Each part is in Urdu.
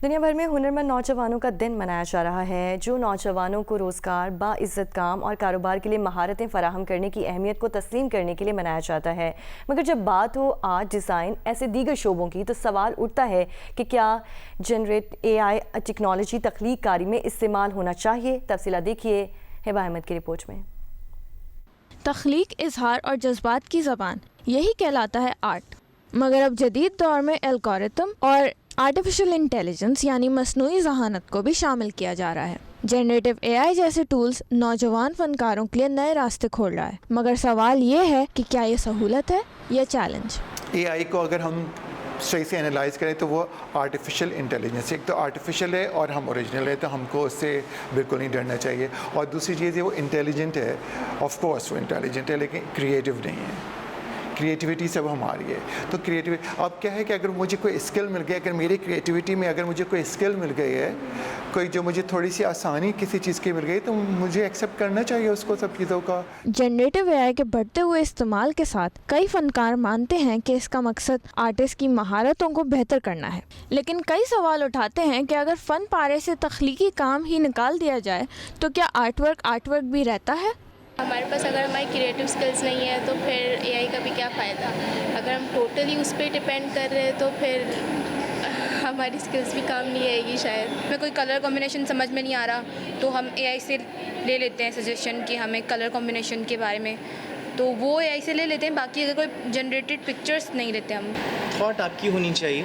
دنیا بھر میں ہنرمند نوجوانوں کا دن منایا جا رہا ہے، جو نوجوانوں کو روزگار، باعزت کام اور کاروبار کے لیے مہارتیں فراہم کرنے کی اہمیت کو تسلیم کرنے کے لیے منایا جاتا ہے۔ مگر جب بات ہو آرٹ، ڈیزائن، ایسے دیگر شعبوں کی، تو سوال اٹھتا ہے کہ کیا جنریٹ AI ٹیکنالوجی تخلیق کاری میں استعمال ہونا چاہیے؟ تفصیلات دیکھیے ہبہ احمد کی رپورٹ میں۔ تخلیق، اظہار اور جذبات کی زبان، یہی کہلاتا ہے آرٹ۔ مگر اب جدید دور میں الگورتھم اور آرٹیفیشل انٹیلیجنس یعنی مصنوعی ذہانت کو بھی شامل کیا جا رہا ہے۔ جنریٹو AI جیسے ٹولز نوجوان فنکاروں کے لیے نئے راستے کھول رہا ہے، مگر سوال یہ ہے کہ کیا یہ سہولت ہے یا چیلنج؟ AI کو اگر ہم صحیح سے انالائز کریں تو وہ آرٹیفیشل انٹیلیجنس، ایک تو آرٹیفیشل ہے اور ہم اوریجنل ہے، تو ہم کو اس سے بالکل نہیں ڈرنا چاہیے۔ اور دوسری چیز یہ وہ انٹیلیجنٹ ہے، آف کورس وہ انٹیلیجنٹ ہے، لیکن کریٹیو نہیں ہے۔ کریٹیوٹی سب ہماری ہے، تو کریٹیوٹی اب کیا ہے کہ اگر مجھے کوئی اسکل مل گئی، اگر میری کریٹیوٹی میں اگر مجھے کوئی اسکل مل گئی ہے، کوئی جو مجھے تھوڑی سی آسانی کسی چیز کی مل گئی، تو مجھے ایکسیپٹ کرنا چاہیے اس کو، سب چیزوں کا۔ جنریٹو AI کے بڑھتے ہوئے استعمال کے ساتھ کئی فنکار مانتے ہیں کہ اس کا مقصد آرٹسٹ کی مہارتوں کو بہتر کرنا ہے، لیکن کئی سوال اٹھاتے ہیں کہ اگر فن پارے سے تخلیقی کام ہی نکال دیا جائے تو کیا آرٹ ورک بھی رہتا ہے؟ ہمارے پاس اگر ہماری کریٹیو سکلز نہیں ہے تو پھر AI کا بھی کیا فائدہ؟ اگر ہم ٹوٹلی اس پہ ڈپینڈ کر رہے ہیں تو پھر ہماری سکلز بھی کام نہیں آئے گی شاید۔ ہمیں کوئی کلر کمبینیشن سمجھ میں نہیں آ رہا تو ہم AI سے لے لیتے ہیں سجیشن کہ ہمیں کلر کمبینیشن کے بارے میں، تو وہ AI سے لے لیتے ہیں، باقی اگر کوئی جنریٹڈ پکچرس نہیں لیتے ہم۔ تھاٹ آپ کی ہونی چاہیے،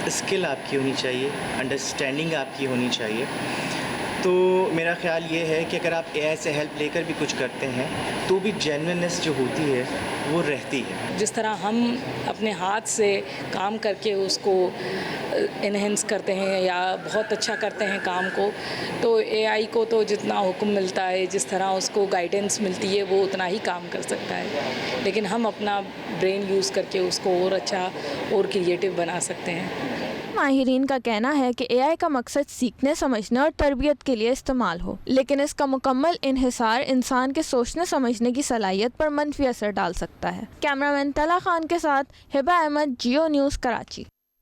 اسکل آپ کی ہونی چاہیے، انڈرسٹینڈنگ آپ کی ہونی چاہیے۔ تو میرا خیال یہ ہے کہ اگر آپ AI سے ہیلپ لے کر بھی کچھ کرتے ہیں تو بھی جینوئننس جو ہوتی ہے وہ رہتی ہے۔ جس طرح ہم اپنے ہاتھ سے کام کر کے اس کو انہینس کرتے ہیں یا بہت اچھا کرتے ہیں کام کو، تو AI کو تو جتنا حکم ملتا ہے، جس طرح اس کو گائیڈنس ملتی ہے، وہ اتنا ہی کام کر سکتا ہے، لیکن ہم اپنا برین یوز کر کے اس کو اور اچھا اور کریٹیو بنا سکتے ہیں۔ ماہرین کا کہنا ہے کہ AI کا مقصد سیکھنے، سمجھنے اور تربیت کے لیے استعمال ہو، لیکن اس کا مکمل انحصار انسان کے سوچنے سمجھنے کی صلاحیت پر منفی اثر ڈال سکتا ہے۔ کیمرہ مین طلحہ خان کے ساتھ ہبہ احمد، جیو نیوز، کراچی۔